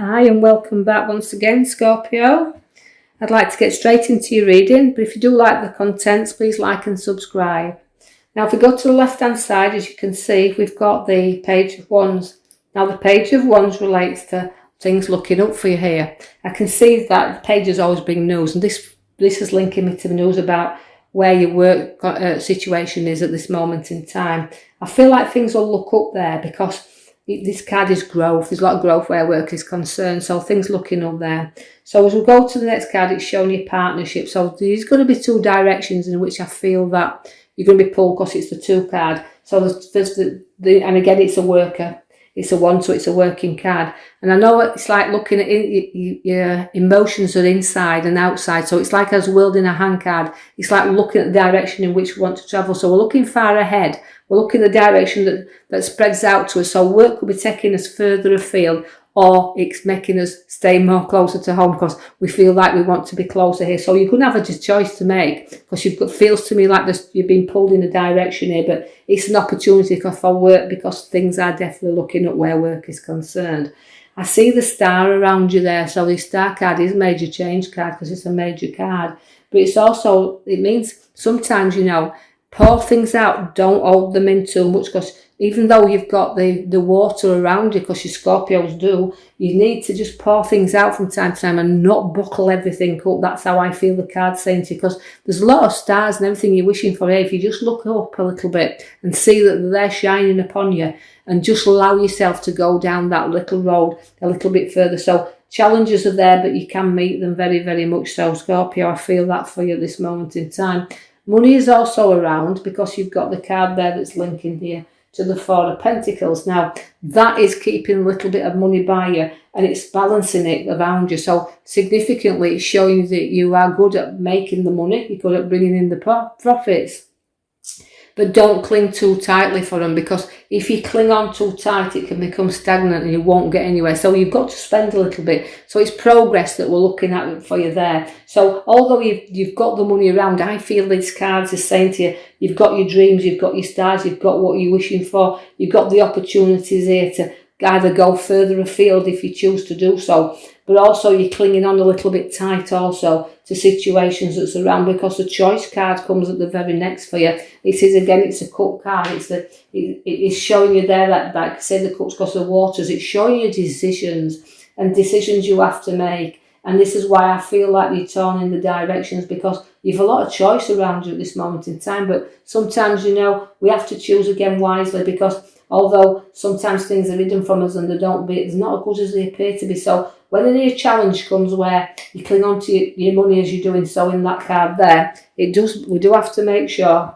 Hi and welcome back once again, Scorpio. I'd like to get straight into your reading, but if you do like the contents, please like and subscribe. Now, if we go to the left-hand side, as you can see, we've got the Page of Wands. Now, the Page of Wands relates to things looking up for you here. I can see that the page has always been news, and this is linking me to the news about where your work situation is at this moment in time. I feel like things will look up there because this card is growth. There's a lot of growth where work is concerned, so things looking up there. So as we go to the next card, it's showing you partnership. So there's going to be two directions in which I feel that you're going to be pulled because it's the two card. So there's and again, it's a worker. It's a one, so it's a working card. And I know it's like looking at your emotions are inside and outside. So it's like us wielding a hand card. It's like looking at the direction in which we want to travel. So we're looking far ahead. We're looking at the direction that spreads out to us. So work will be taking us further afield, or it's making us stay more closer to home because we feel like we want to be closer here. So you're going to have a choice to make because feels to me like you've been pulled in a direction here, but it's an opportunity for work because things are definitely looking at where work is concerned. I see the star around you there. So the star card is a major change card because it's a major card, but it means sometimes, pour things out, don't hold them in too much because even though you've got the water around you, because your Scorpios do, you need to just pour things out from time to time and not buckle everything up. That's how I feel the card's saying to you, because there's a lot of stars and everything you're wishing for here. If you just look up a little bit and see that they're shining upon you and just allow yourself to go down that little road a little bit further. So challenges are there, but you can meet them very, very much so, Scorpio. I feel that for you at this moment in time. Money is also around because you've got the card there that's linking here to the Four of Pentacles. Now, that is keeping a little bit of money by you and it's balancing it around you. So significantly, it's showing that you are good at making the money. You're good at bringing in the profits. But don't cling too tightly for them, because if you cling on too tight, it can become stagnant and you won't get anywhere. So you've got to spend a little bit. So it's progress that we're looking at for you there. So although you've got the money around, I feel these cards are saying to you, you've got your dreams, you've got your stars, you've got what you're wishing for, you've got the opportunities here to either go further afield if you choose to do so, but also you're clinging on a little bit tight also to situations that's around, because the choice card comes at the very next for you. It is, again, it's a cup card. It's showing you there that, like I say, the cups because the waters, it's showing you decisions you have to make. And this is why I feel like you're torn in the directions, because you've a lot of choice around you at this moment in time. But sometimes, we have to choose again wisely, because although sometimes things are hidden from us and it's not as good as they appear to be. So when a new challenge comes where you cling on to your money as you're doing so in that card there, we do have to make sure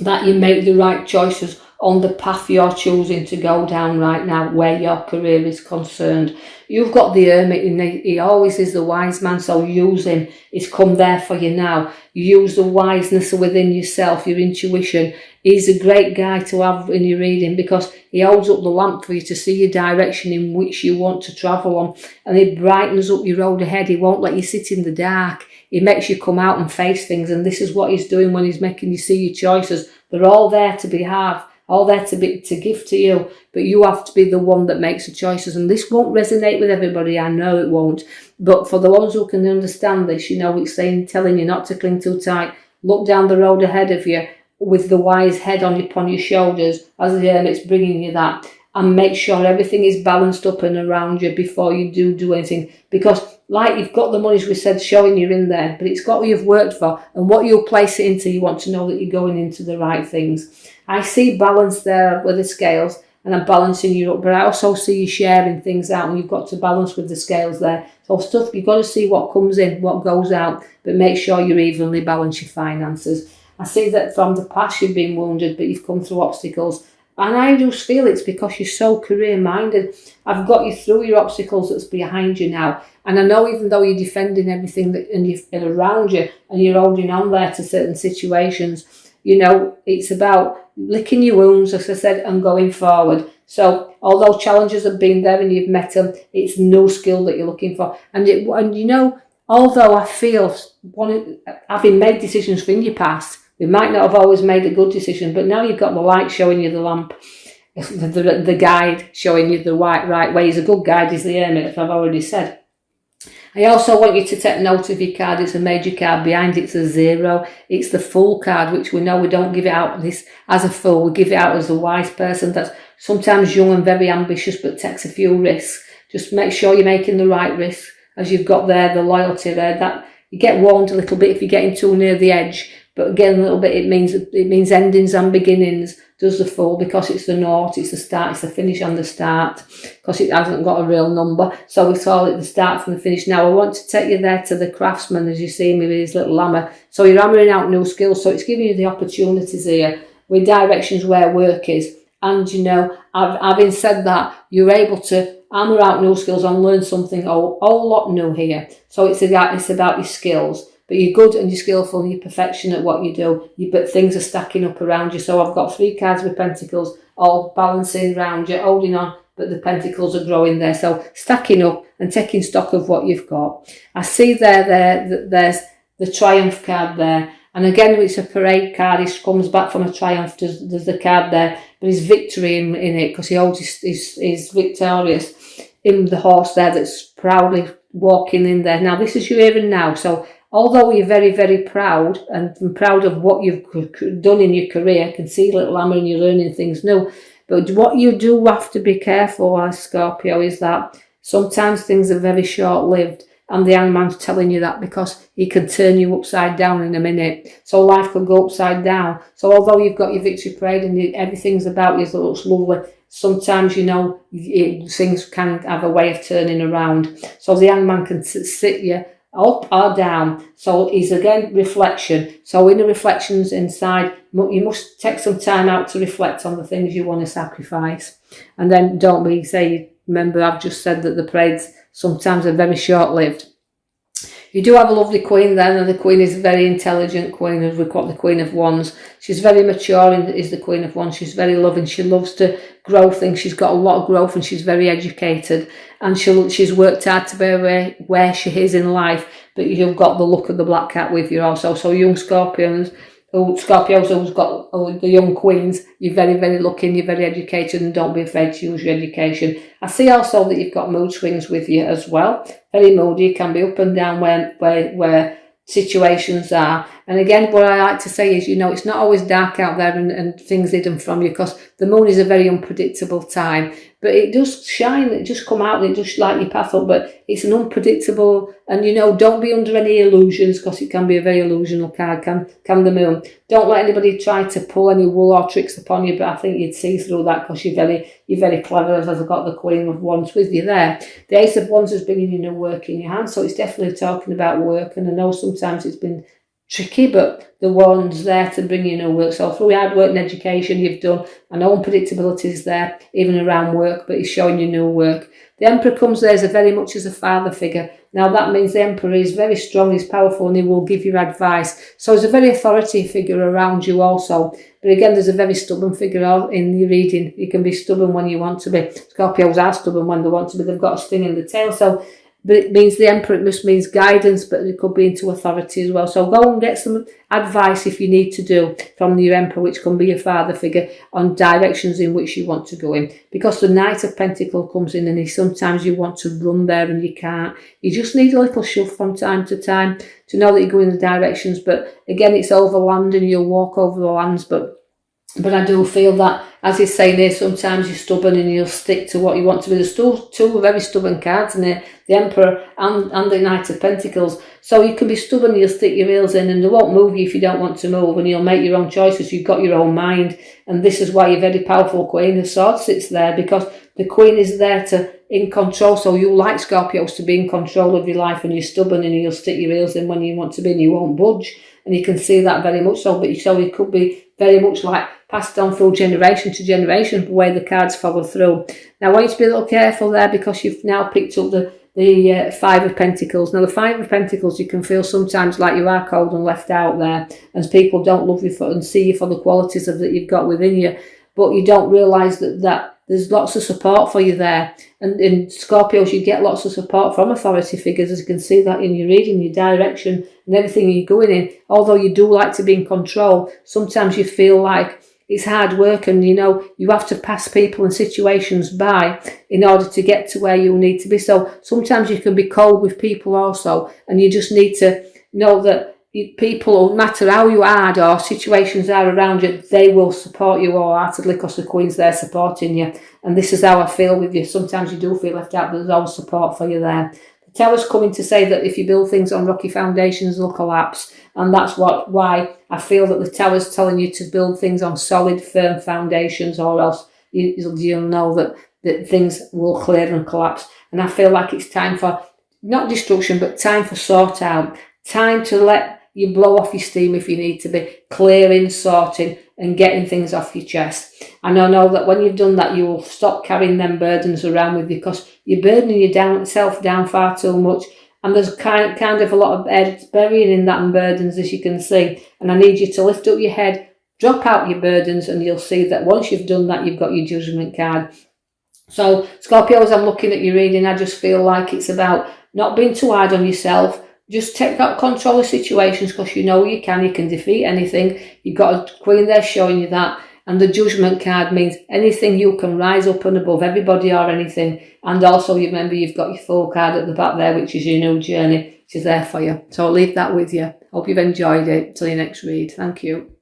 that you make the right choices on the path you're choosing to go down right now, where your career is concerned. You've got the Hermit, and he always is the wise man, so use him. He's come there for you now. Use the wiseness within yourself, your intuition. He's a great guy to have in your reading, because he holds up the lamp for you to see your direction in which you want to travel on, and he brightens up your road ahead. He won't let you sit in the dark. He makes you come out and face things, and this is what he's doing when he's making you see your choices. They're all there to all there to give to you, but you have to be the one that makes the choices. And this won't resonate with everybody, I know it won't, but for the ones who can understand this, it's telling you not to cling too tight. Look down the road ahead of you with the wise head upon your shoulders as the Hermit's bringing you that, and make sure everything is balanced up and around you before you do anything, because like you've got the money, as we said, showing you in there, but it's got what you've worked for and what you'll place it into. You want to know that you're going into the right things. I see balance there with the scales, and I'm balancing you up, but I also see you sharing things out, and you've got to balance with the scales there. So stuff, you've got to see what comes in, what goes out, but make sure you evenly balance your finances. I see that from the past you've been wounded, but you've come through obstacles. And I just feel it's because you're so career-minded. I've got you through your obstacles that's behind you now. And I know even though you're defending everything and around you, and you're holding on there to certain situations, it's about licking your wounds, as I said, and going forward. So although challenges have been there and you've met them, it's no skill that you're looking for. Although I feel, having made decisions in your past, we might not have always made a good decision, but now you've got the light showing you the lamp. the guide showing you the right way. He's a good guide, is the Hermit, as I've already said. I also want you to take note of your card. It's a major card. Behind it's a 0. It's the Fool card, which we know we don't give it out this as a fool. We give it out as a wise person that's sometimes young and very ambitious but takes a few risks. Just make sure you're making the right risks, as you've got there, the loyalty there. That you get warned a little bit if you're getting too near the edge. But again, a little bit, it means endings and beginnings, does the Fool, because it's the naught, it's the start, it's the finish and the start, because it hasn't got a real number. So we call it the start from the finish. Now, I want to take you there to the Craftsman, as you see me with his little hammer. So you're hammering out new skills, so it's giving you the opportunities here with directions where work is. And, you know, having said that, you're able to hammer out new skills and learn something a whole lot new here. So it's about your skills. But you're good and you're skillful and you're perfection at what you do. But things are stacking up around you. So I've got 3 cards with pentacles all balancing around you, holding on, but the pentacles are growing there. So stacking up and taking stock of what you've got. I see there's the Triumph card there. And again, it's a parade card. He comes back from a triumph. There's the card there. But his victory in it, because he holds his victorious in the horse there that's proudly walking in there. Now, this is you here and now. So although you're very, very proud and proud of what you've done in your career, I can see little hammer and you're learning things new. But what you do have to be careful as Scorpio is that sometimes things are very short-lived, and the hangman's telling you that because he can turn you upside down in a minute. So life could go upside down. So although you've got your victory parade and everything's about you that looks lovely, sometimes, you know, things can have a way of turning around. So the hangman can sit you up or down. So it's again reflection. So in the reflections inside, you must take some time out to reflect on the things you want to sacrifice. And then don't be remember I've just said that the parades sometimes are very short-lived. You do have a lovely queen then, and the queen is a very intelligent queen, as we've got the Queen of Wands. She's very mature, is the Queen of Wands. She's very loving. She loves to grow things. She's got a lot of growth and she's very educated. And she's worked hard to be where she is in life. But you've got the look of the black cat with you also. So young Scorpios who's got the young queens, you're very, very lucky and you're very educated, and don't be afraid to use your education. I see also that you've got mood swings with you as well. Very moody, you can be up and down where situations are. And again, what I like to say is, you know, it's not always dark out there and things hidden from you, because the moon is a very unpredictable time. But it does shine, it just come out and it just light your path up. But it's an unpredictable, and you know, don't be under any illusions, because it can be a very illusional card, can the moon. Don't let anybody try to pull any wool or tricks upon you, but I think you'd see through that, because you're very clever, as I've got the Queen of Wands with you there. The Ace of Wands is bringing you new work in your hand, so it's definitely talking about work. And I know sometimes it's been tricky, but the one's there to bring you new work. So through hard work and education you've done, I know unpredictability is there, even around work, but it's showing you new work. The Emperor comes there as very much as a father figure. Now that means the Emperor is very strong, he's powerful, and he will give you advice. So there's a very authority figure around you also. But again, there's a very stubborn figure in your reading. You can be stubborn when you want to be. Scorpios are stubborn when they want to be. They've got a sting in the tail. So, but it means the Emperor, it just means guidance, but it could be into authority as well. So go and get some advice if you need to do from your Emperor, which can be your father figure, on directions in which you want to go in. Because the Knight of Pentacles comes in, and sometimes you want to run there and you can't. You just need a little shove from time to time to know that you're going in the directions. But again, it's over land and you'll walk over the lands, but I do feel that, as he's saying here, sometimes you're stubborn and you'll stick to what you want to be. There's two very stubborn cards in here, the Emperor and the Knight of Pentacles. So you can be stubborn, you'll stick your heels in, and they won't move you if you don't want to move, and you'll make your own choices. You've got your own mind, and this is why your very powerful Queen of Swords sits there, because the Queen is there in control. So you like Scorpios to be in control of your life, and you're stubborn and you'll stick your heels in when you want to be, and you won't budge. And you can see that very much so, but it could be very much like passed on through generation to generation, the way the cards follow through. Now I want you to be a little careful there, because you've now picked up the Five of Pentacles. Now the Five of Pentacles, you can feel sometimes like you are cold and left out there, and people don't love you and see you for the qualities that you've got within you, but you don't realise that there's lots of support for you there. And in Scorpios, you get lots of support from authority figures, as you can see that in your reading, your direction and everything you're going in. Although you do like to be in control, sometimes you feel like it's hard work, and you know, you have to pass people and situations by in order to get to where you need to be. So sometimes you can be cold with people also, and you just need to know that people, no matter how you hard or situations are around you, they will support you wholeheartedly because the Queen's there supporting you. And this is how I feel with you. Sometimes you do feel left out, but there's always support for you there. The Tower's coming to say that if you build things on rocky foundations, they'll collapse. And that's why I feel that the Tower's telling you to build things on solid, firm foundations, or else you'll know that things will clear and collapse. And I feel like it's time for, not destruction, but time for sort out. Time to let you blow off your steam if you need to be, clearing, sorting, and getting things off your chest. And I know that when you've done that, you will stop carrying them burdens around with you, because you're burdening yourself down far too much. And there's kind of a lot of head burying in that and burdens, as you can see. And I need you to lift up your head, drop out your burdens, and you'll see that once you've done that, you've got your judgment card. So, Scorpio, as I'm looking at your reading, I just feel like it's about not being too hard on yourself. Just take out control of situations, because you know you can defeat anything. You've got a Queen there showing you that. And the judgment card means anything you can rise up and above everybody or anything. And also, you remember, you've got your Fool card at the back there, which is your new journey, which is there for you. So I'll leave that with you. Hope you've enjoyed it. Till your next read. Thank you.